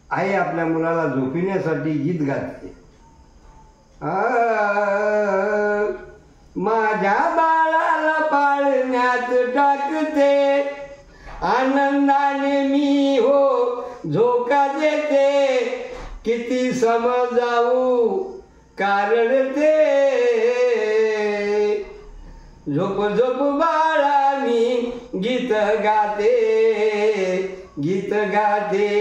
आई आपल्या मुलाला झोपिण्यासाठी गीत गाते. माझ्या बाळाला पाळण्यात टाकते, आनंदाने मी हो झोका देते. किती समजावू कारण ते, झोप झोप बाळा मी गीत गाते, गीत गाते.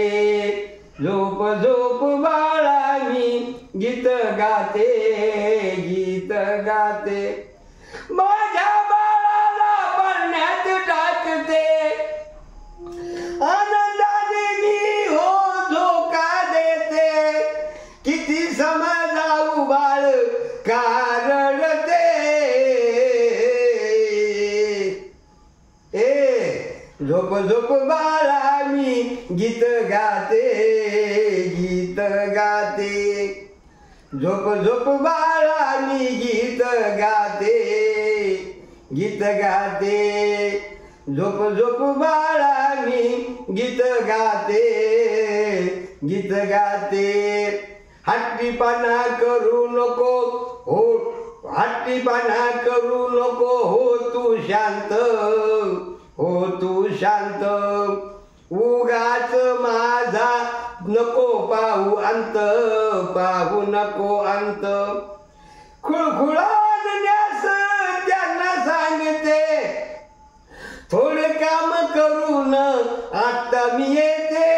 झोप झोप बाळा मी गीत गाते, गीत गाते. माझ्या बाळाला पाळण्यात टाकते, आनंदाने मी हो झोका देते. किती समजावू बाळ कारण ते, झोप झोप बाळा मी गीत गाते, गीत गाते. झोप झोप बाळा मी गीत गाते, गीत गाते. झोप झोप बाळा मी गीत गाते, गीत गाते. हट्टीपणा करू नको हो, हट्टीपणा करू नको हो तू शांत, हो तू शांत. उगाच माझा नको पाहू अंत, पाहू नको अंत. खुळखुळानण्यास त्यांना सांगते, थोडे काम करून आता मी येते.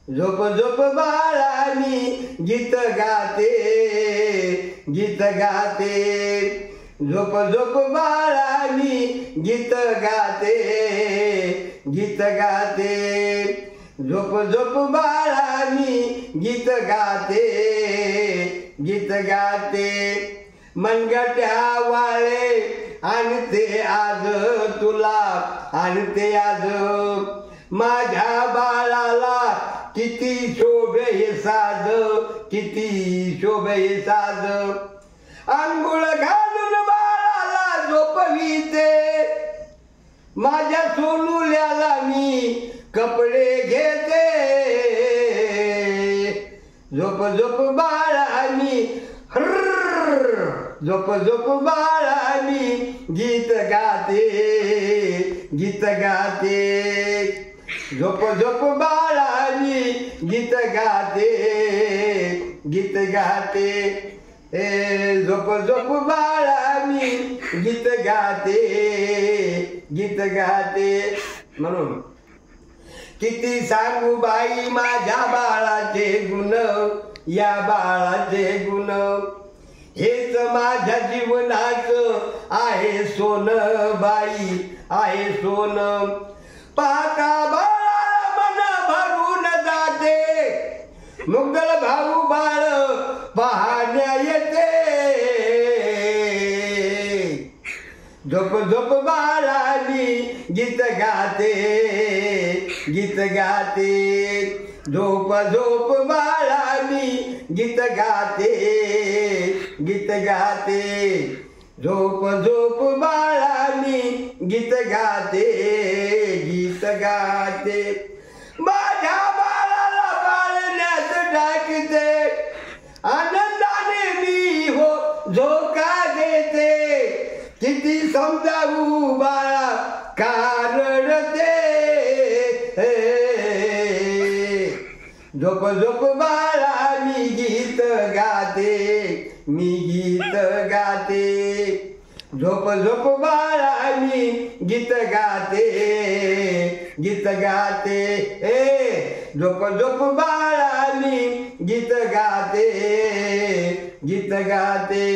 झोप झोप बाळा मी गीत गाते, गीत गाते. झोप झोप बाळा मी गीत गाते, गीत गाते. झोप झोप बाळा मी गीत गाते, गीत गाते. मनगट्या वाळे आणते आज तुला, आणते आज. माझ्या बाळाला किती शोभे हे साज, किती शोभे हे साज. अंघोळ घालून बाळाला झोपविते, माझ्या सोनुल्याला मी कपडे घेते. झोप झोप बाळा मी झोप झोप बाळा मी गीत गाते, गीत गाते. झोप झोप बाळा मी गीत गाते, गीत गाते. झोप झोप बाळा मी गीत गाते, गीत गाते. म्हणून किती सांगू बाई माझ्या बाळाचे गुण, या बाळाचे गुण. हेच माझ्या जीवनाचं आहे सोन बाई, आहे सोन. पाका बाळा मन भरून जाते, मुगदळ भाऊ बाळ पाहण्या येते. झोप झोप बाळा मी गीत गाते, गीत गाते. झोप झोप बाळा मी गीत गाते, गीत गाते. झोप झोप बाळा मी गीत गाते, गीत गाते. माझ्या बाळाला पाळण्यात टाकते, आनंदाने मी हो झोका देते. किती समजावू बाळा कारण ते, झोप झोप बाळा मी गीत गाते, मी गीत गाते. झोप झोप बाळा मी गीत गाते, गीत गाते. झोप झोप बाळा मी गीत गाते, गीत गाते.